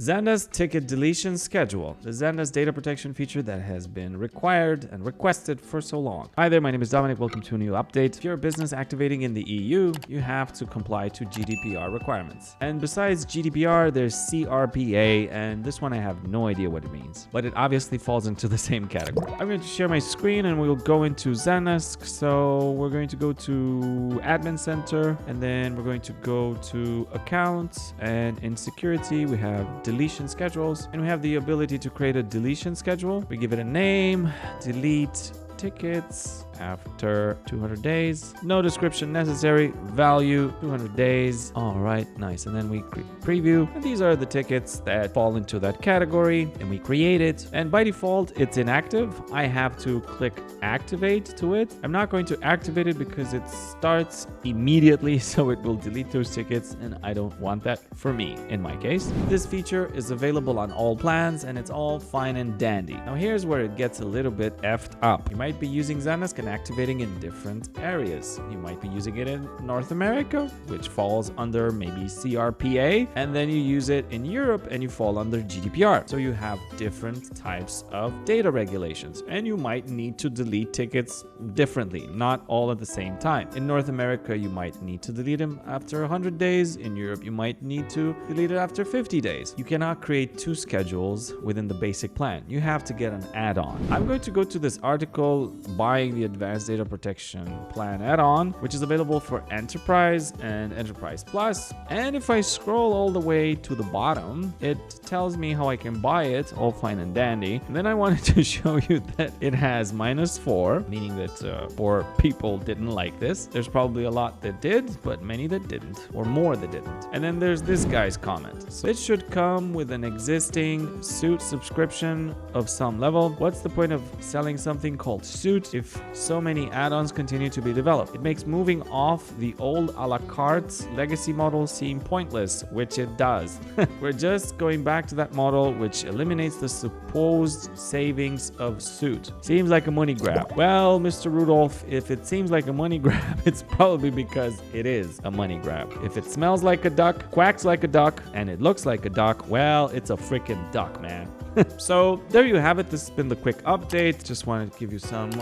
Zendesk ticket deletion schedule. The Zendesk data protection feature that has been required and requested for so long. Hi there, my name is Dominic. Welcome to a new update. If you're a business activating in the EU, you have to comply to GDPR requirements. And besides GDPR, there's CRPA, and this one I have no idea what it means, but it obviously falls into the same category. I'm going to share my screen and we'll go into Zendesk. So we're going to go to Admin Center, and then we're going to go to Accounts, and in Security we have Deletion Schedules, and we have the ability to create a deletion schedule. We give it a name, delete tickets after 200 days. No description necessary. Value 200 days. All right, nice. And then we preview. And these are the tickets that fall into that category. And we create it. And by default, it's inactive. I have to click activate to it. I'm not going to activate it because it starts immediately, so it will delete those tickets. And I don't want that for me in my case. This feature is available on all plans and it's all fine and dandy. Now here's where it gets a little bit effed up. You might be using Zendesk and activating in different areas. You might be using it in North America, which falls under maybe CRPA, and then you use it in Europe and you fall under GDPR. So you have different types of data regulations, and you might need to delete tickets differently, not all at the same time. In North America, you might need to delete them after 100 days. In Europe, you might need to delete it after 50 days. You cannot create two schedules within the basic plan. You have to get an add-on. I'm going to go to this article, buying the Advanced Data Protection Plan add-on, which is available for Enterprise and Enterprise Plus. And if I scroll all the way to the bottom, it tells me how I can buy it, all fine and dandy. And then I wanted to show you that it has -4, meaning that 4 people didn't like this. There's probably a lot that did, but many that didn't, or more that didn't. And then there's this guy's comment. So it should come with an existing Suite subscription of some level. What's the point of selling something called Suite if so many add-ons continue to be developed? It makes moving off the old a la carte legacy model seem pointless, which it does. We're just going back to that model, which eliminates the supposed savings of Suite. Seems like a money grab. Well, Mr. Rudolph, if it seems like a money grab, it's probably because it is a money grab. If it smells like a duck, quacks like a duck, and it looks like a duck, well, it's a freaking duck, man. So there you have it. This has been the quick update. Just wanted to give you some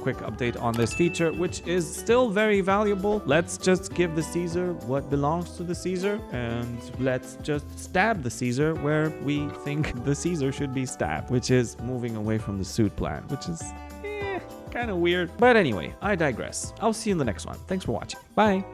quick update on this feature, which is still very valuable. Let's just give the Caesar what belongs to the Caesar, and let's just stab the Caesar where we think the Caesar should be stabbed, which is moving away from the Suite plan, which is kind of weird. But anyway, I digress. I'll see you in the next one. Thanks for watching. Bye.